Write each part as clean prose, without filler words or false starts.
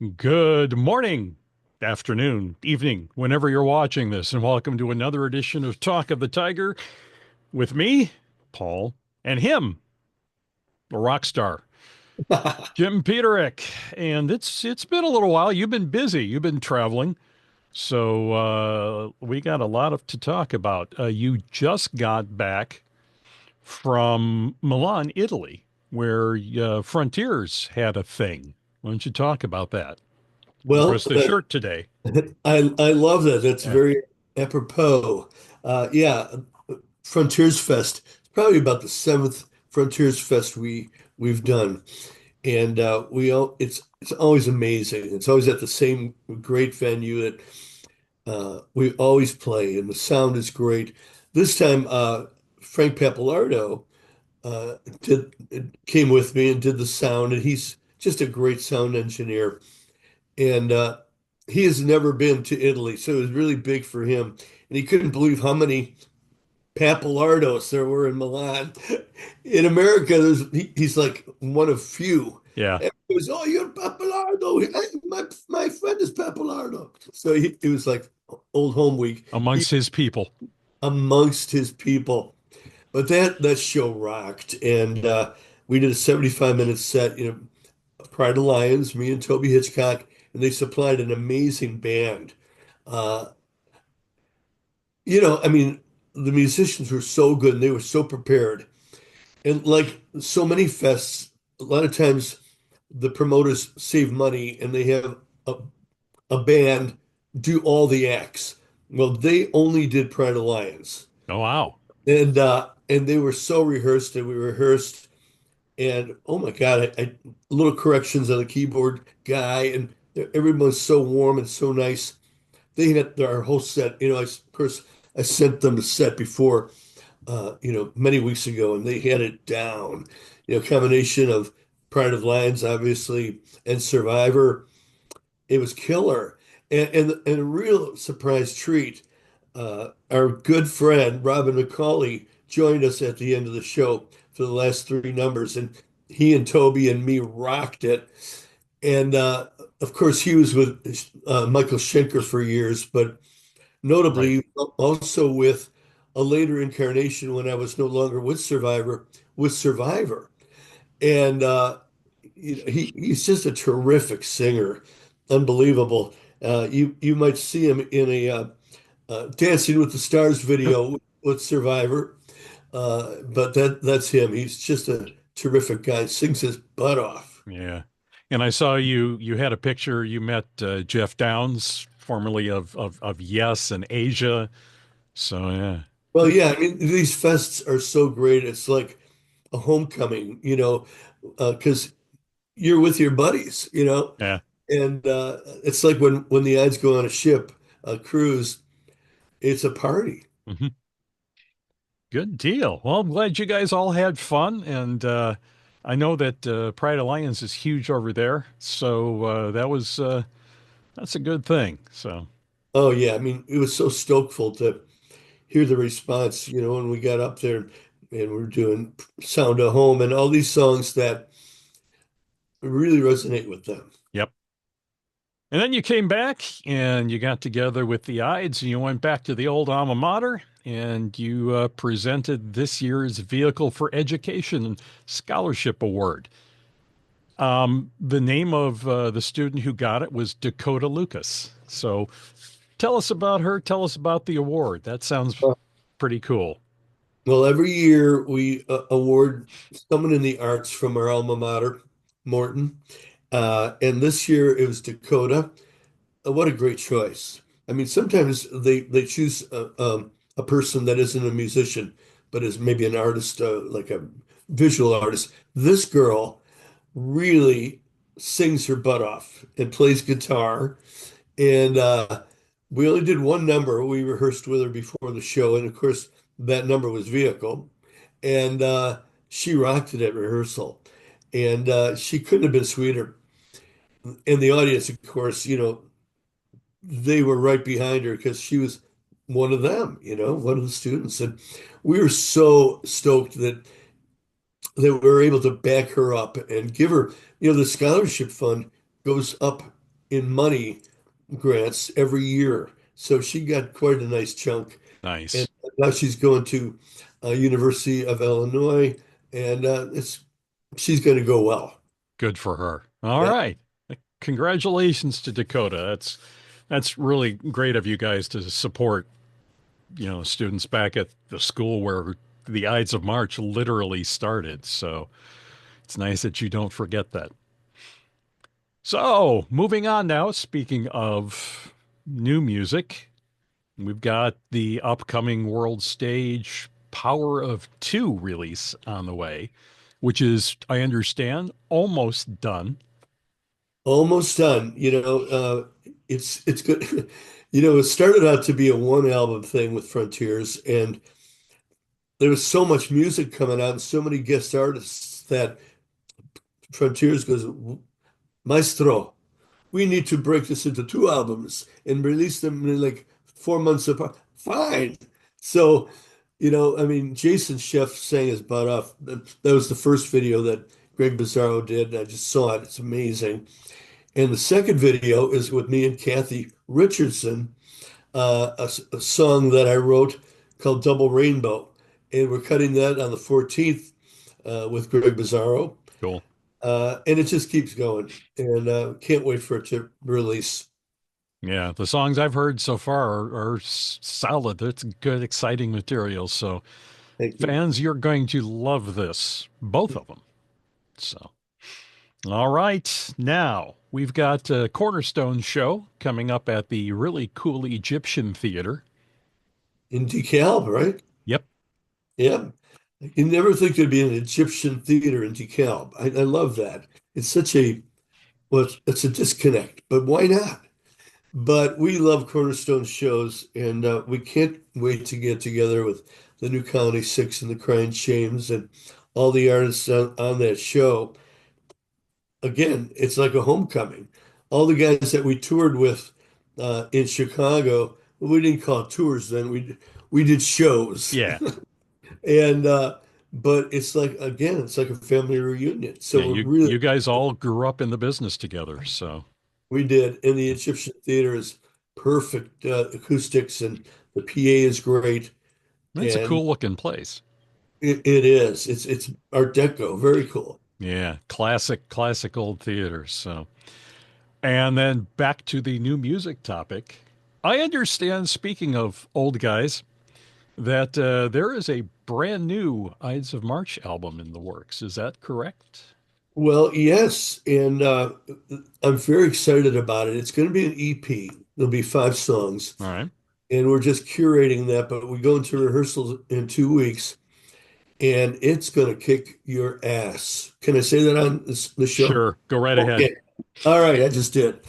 Good morning, afternoon, evening, whenever you're watching this, and welcome to another edition of Talk of the Tiger with me, Paul, and him, a rock star, Jim Peterik. And it's been a little while. You've been busy. You've been traveling. So we got a lot to talk about. You just got back from Milan, Italy, where Frontiers had a thing. Why don't you talk about that? Of Well, course, the shirt today. I love that. That's Yeah. very apropos. Yeah, Frontiers Fest. It's probably about the seventh Frontiers Fest we've done, and we all it's always amazing. It's always at the same great venue that we always play, and the sound is great. This time, Frank Pappalardo did came with me and did the sound, and he's just a great sound engineer. And he has never been to Italy, so it was really big for him. And he couldn't believe how many Pappalardos there were in Milan. In America, he's like one of few. Yeah. And it was, oh, you're Pappalardo. Hey, my friend is Pappalardo. So it was like old home week. He Amongst his people. amongst his people. But that show rocked, and we did a 75-minute set. Pride of Lions, me and Toby Hitchcock, and they supplied an amazing band. Uh, I mean, the musicians were so good and they were so prepared. And like so many fests, a lot of times the promoters save money and they have a, a band do all the acts. Well, they only did Pride of Lions. Oh, wow. And they were so rehearsed and we rehearsed. And oh my God, little corrections on the keyboard guy, and everyone's so warm and so nice. They had our whole set. Of course, I sent them the set before, many weeks ago, and they had it down. Combination of Pride of Lions, obviously, and Survivor. It was killer, and a real surprise treat. Our good friend Robin McAuley joined us at the end of the show for the last three numbers, and he and Toby and me rocked it. And of course, he was with Michael Schenker for years, but Right. notably also with a later incarnation when I was no longer with Survivor. And he's just a terrific singer, unbelievable. You might see him in a Dancing with the Stars video with Survivor, but that's him. He's just a terrific guy. Sings his butt off. Yeah. And I saw you had a picture. You met Jeff Downs, formerly of Yes and Asia. So yeah. Well, yeah, I mean, these fests are so great. It's like a homecoming, because you're with your buddies, Yeah. and it's like when the Ides go on a ship, a cruise, it's a party. Hmm. Good deal. Well, I'm glad you guys all had fun, and I know that Pride Alliance is huge over there, so that's a good thing. So Oh yeah, I mean, it was so stokeful to hear the response, when we got up there and we're doing Sound of Home and all these songs that really resonate with them. yep. And then you came back and you got together with the Ides and you went back to the old alma mater and you presented this year's Vehicle for Education Scholarship Award. The name of the student who got it was Dakota Lucas. So tell us about her. Tell us about the award. That sounds pretty cool. Well, every year we award someone in the arts from our alma mater, Morton. And this year it was Dakota. What a great choice. I mean, sometimes they choose a person that isn't a musician, but is maybe an artist, like a visual artist. This girl really sings her butt off and plays guitar. And we only did one number. We rehearsed with her before the show, and of course, that number was Vehicle. And she rocked it at rehearsal. And she couldn't have been sweeter. And the audience, of course, they were right behind her because she was one of them, one of the students. And we were so stoked that we were able to back her up and give her, the scholarship fund goes up in money grants every year. So she got quite a nice chunk. And Nice. now she's going to University of Illinois, and it's she's going to go well. Good for her. All Yeah, right. Congratulations to Dakota. That's really great of you guys to support, students back at the school where the Ides of March literally started. So it's nice that you don't forget that. So, moving on now, speaking of new music, we've got the upcoming world stage Power of Two release on the way, which is, I understand, almost done. almost done. It's good. It started out to be a one album thing with Frontiers, and there was so much music coming out and so many guest artists that Frontiers goes, Maestro, we need to break this into two albums and release them in like 4 months apart. Fine. So, I mean, Jason Chef sang his butt off. That was the first video that Greg Bizzarro did. I just saw it. It's amazing. And the second video is with me and Kathy Richardson, a song that I wrote called Double Rainbow. And we're cutting that on the 14th with Greg Bizzarro. Cool. And it just keeps going. And can't wait for it to release. Yeah, the songs I've heard so far are solid. It's good, exciting material. So, Thank you. fans, you're going to love this, both of them. So, all right. Now, we've got a Cornerstone show coming up at the really cool Egyptian Theater. In DeKalb, right? Yep. Yeah. You never think there'd be an Egyptian theater in DeKalb. I love that. It's such a, well, it's a disconnect, but why not? But we love Cornerstone shows, and we can't wait to get together with the New Colony Six and the Crying Shames and all the artists on that show. Again, it's like a homecoming. All the guys that we toured with in Chicago, well, we didn't call it tours then. We did shows, Yeah. and but it's like again, it's like a family reunion. Yeah. So we're really You guys all grew up in the business together. So, we did, and the Egyptian theater is perfect acoustics, and the PA is great, it's a and cool looking place. it is. It's Art Deco, very cool. Yeah. Classic old theater. So, and then back to the new music topic. I understand, speaking of old guys, that there is a brand new Ides of March album in the works. Is that correct? Well, yes, and I'm very excited about it. It's going to be an EP. There'll be 5 songs, All right. and we're just curating that. But we go into rehearsals in 2 weeks, and it's going to kick your ass. Can I say that on the show? Sure. Go right ahead. Okay. All right, I just did.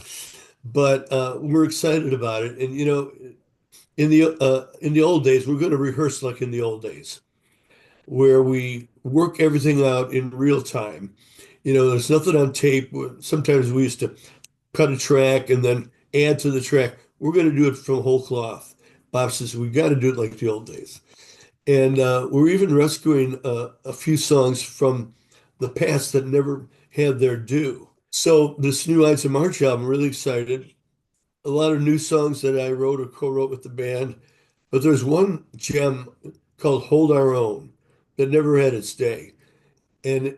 But we're excited about it. And in the old days, we're going to rehearse like in the old days, where we work everything out in real time. There's nothing on tape. Sometimes we used to cut a track and then add to the track. We're going to do it from whole cloth. Bob says we got to do it like the old days. And we're even rescuing a few songs from the past that never had their due. So this new Ides of March album, really excited. A lot of new songs that I wrote or co-wrote with the band. But there's one gem called Hold Our Own that never had its day. And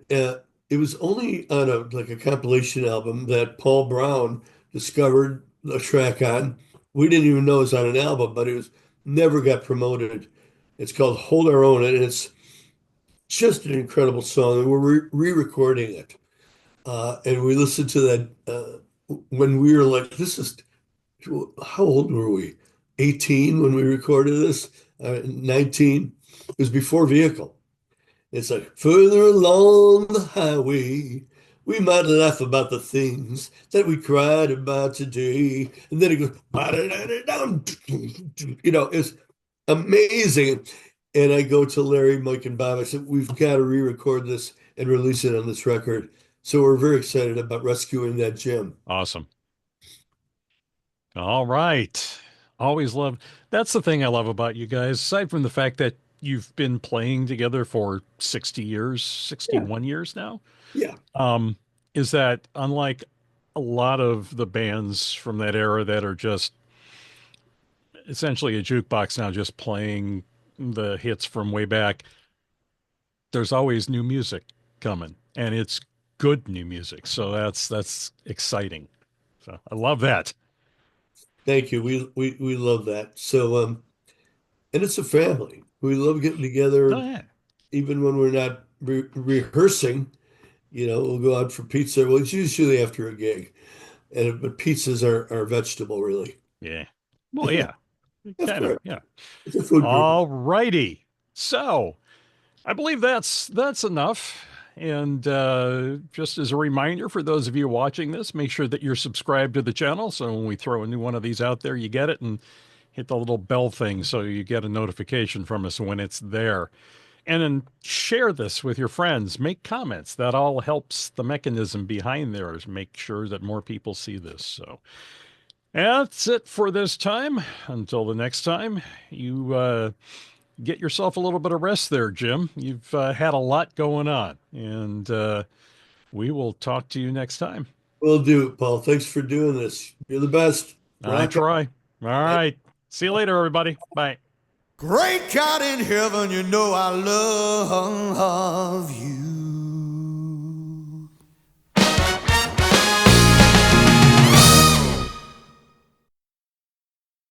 it was only on a compilation album that Paul Brown discovered a track on. We didn't even know it was on an album, but it was never got promoted. It's called Hold Our Own, and it's just an incredible song. And we're re-recording it. And we listened to that when we were like, this is, how old were we? 18 when we recorded this? 19. It was before Vehicle. It's like further along the highway, we might laugh about the things that we cried about today. And then it goes, it's amazing. And I go to Larry, Mike, and Bob. I said, we've got to re-record this and release it on this record. So we're very excited about rescuing that gem. Awesome. All right. Always love. That's the thing I love about you guys, aside from the fact that you've been playing together for 60 years, Yeah, 61 years now, yeah, is that unlike a lot of the bands from that era that are just essentially a jukebox now, just playing the hits from way back. There's always new music coming, and it's good new music. So that's exciting. So I love that. Thank you. We love that. So and it's a family. We love getting Oh together yeah, even when we're not rehearsing. We'll go out for pizza. Well, it's usually after a gig. But pizzas are vegetable, really. yeah. Well, yeah, Of kind of. course. Yeah. It's a food group. All righty. So I believe that's enough. And just as a reminder for those of you watching this, make sure that you're subscribed to the channel. So when we throw a new one of these out there, you get it, and hit the little bell thing so you get a notification from us when it's there. And then share this with your friends. Make comments. That all helps the mechanism behind there is make sure that more people see this. So that's it for this time. Until the next time, you get yourself a little bit of rest there, Jim. You've had a lot going on, and we will talk to you next time. Will do, Paul. Thanks for doing this. You're the best. I Rock on. try. All right. See you later, everybody. Bye. Great God in heaven, you know I love you.